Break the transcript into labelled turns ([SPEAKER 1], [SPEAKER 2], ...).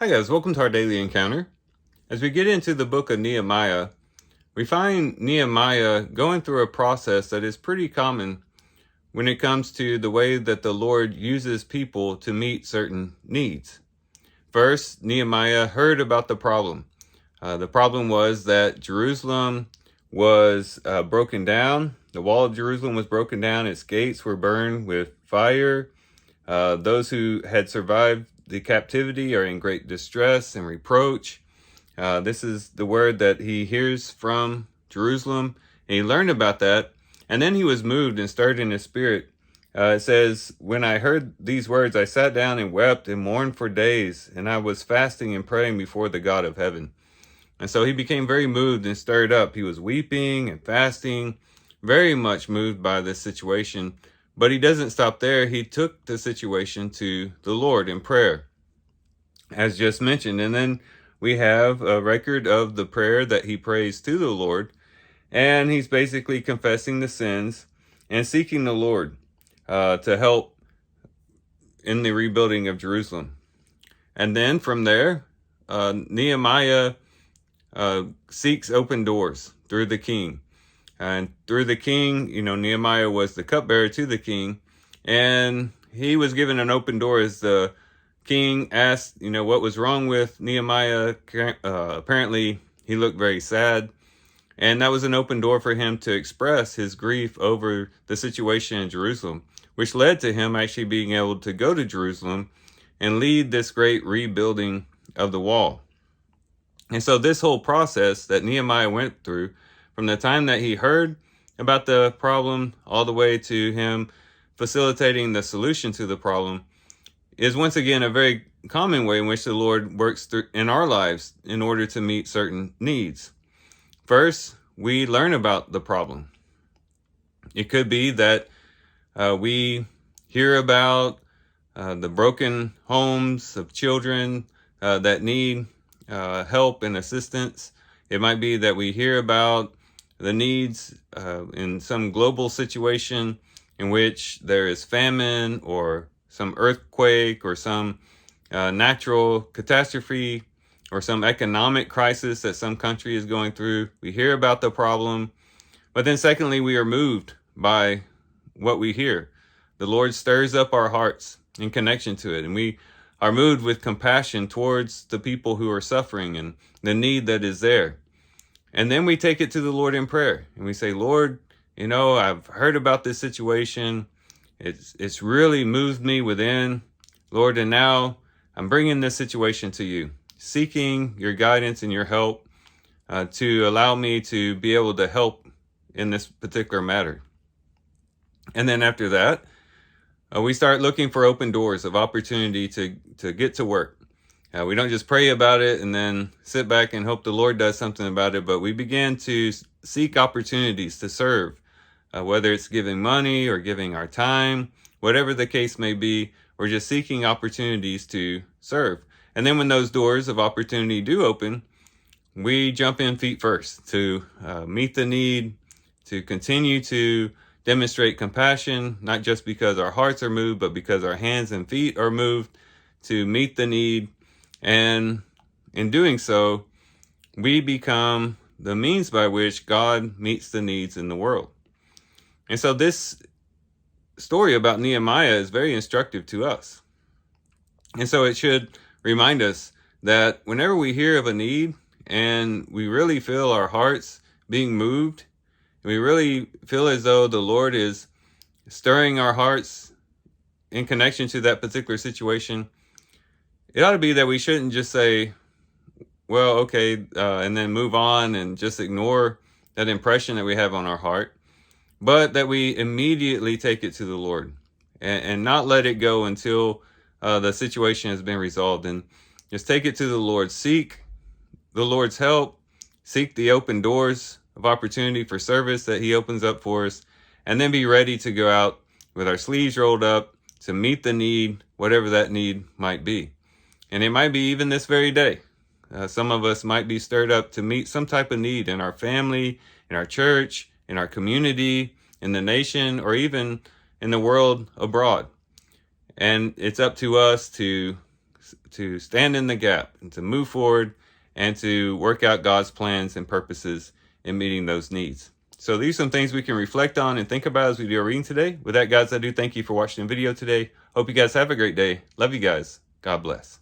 [SPEAKER 1] Hi guys, welcome to our daily encounter. As we get into the book of Nehemiah, we find Nehemiah going through a process that is pretty common when it comes to the way that the Lord uses people to meet certain needs. First, Nehemiah heard about the problem. The problem was that Jerusalem was broken down. The wall of Jerusalem was broken down. Its gates were burned with fire. Those who had survived the captivity are in great distress and reproach. This is the word that he hears from Jerusalem, and he learned about that, and then he was moved and stirred in his spirit. It says, when I heard these words, I sat down and wept and mourned for days, and I was fasting and praying before the God of heaven. And so he became very moved and stirred up. He was weeping and fasting, very much moved by this situation. But he doesn't stop there. He took the situation to the Lord in prayer, as just mentioned. And then we have a record of the prayer that he prays to the Lord. And he's basically confessing the sins and seeking the Lord to help in the rebuilding of Jerusalem. And then from there, Nehemiah seeks open doors through the king. And through the king, Nehemiah was the cupbearer to the king, and he was given an open door as the king asked, what was wrong with Nehemiah. Apparently, he looked very sad, and that was an open door for him to express his grief over the situation in Jerusalem, which led to him actually being able to go to Jerusalem and lead this great rebuilding of the wall. And so this whole process that Nehemiah went through, from the time that he heard about the problem all the way to him facilitating the solution to the problem, is once again a very common way in which the Lord works through in our lives in order to meet certain needs. First, we learn about the problem. It could be that we hear about the broken homes of children that need help and assistance. It might be that we hear about the needs in some global situation in which there is famine or some earthquake or some natural catastrophe or some economic crisis that some country is going through. We hear about the problem, but then secondly, we are moved by what we hear. The Lord stirs up our hearts in connection to it, and we are moved with compassion towards the people who are suffering and the need that is there. And then we take it to the Lord in prayer, and we say, Lord, I've heard about this situation. It's really moved me within, Lord, and now I'm bringing this situation to you, seeking your guidance and your help to allow me to be able to help in this particular matter. And then after that, we start looking for open doors of opportunity to get to work. We don't just pray about it and then sit back and hope the Lord does something about it, but we begin to seek opportunities to serve, whether it's giving money or giving our time, whatever the case may be. We're just seeking opportunities to serve. And then when those doors of opportunity do open, we jump in feet first to meet the need, to continue to demonstrate compassion, not just because our hearts are moved, but because our hands and feet are moved to meet the need. And in doing so, we become the means by which God meets the needs in the world. And so this story about Nehemiah is very instructive to us. And so it should remind us that whenever we hear of a need and we really feel our hearts being moved, we really feel as though the Lord is stirring our hearts in connection to that particular situation, it ought to be that we shouldn't just say, well, okay, and then move on and just ignore that impression that we have on our heart, but that we immediately take it to the Lord and not let it go until the situation has been resolved, and just take it to the Lord. Seek the Lord's help, seek the open doors of opportunity for service that he opens up for us, and then be ready to go out with our sleeves rolled up to meet the need, whatever that need might be. And it might be even this very day. Some of us might be stirred up to meet some type of need in our family, in our church, in our community, in the nation, or even in the world abroad. And it's up to us to to stand in the gap and to move forward and to work out God's plans and purposes in meeting those needs. So these are some things we can reflect on and think about as we do our reading today. With that, guys, I do thank you for watching the video today. Hope you guys have a great day. Love you guys. God bless.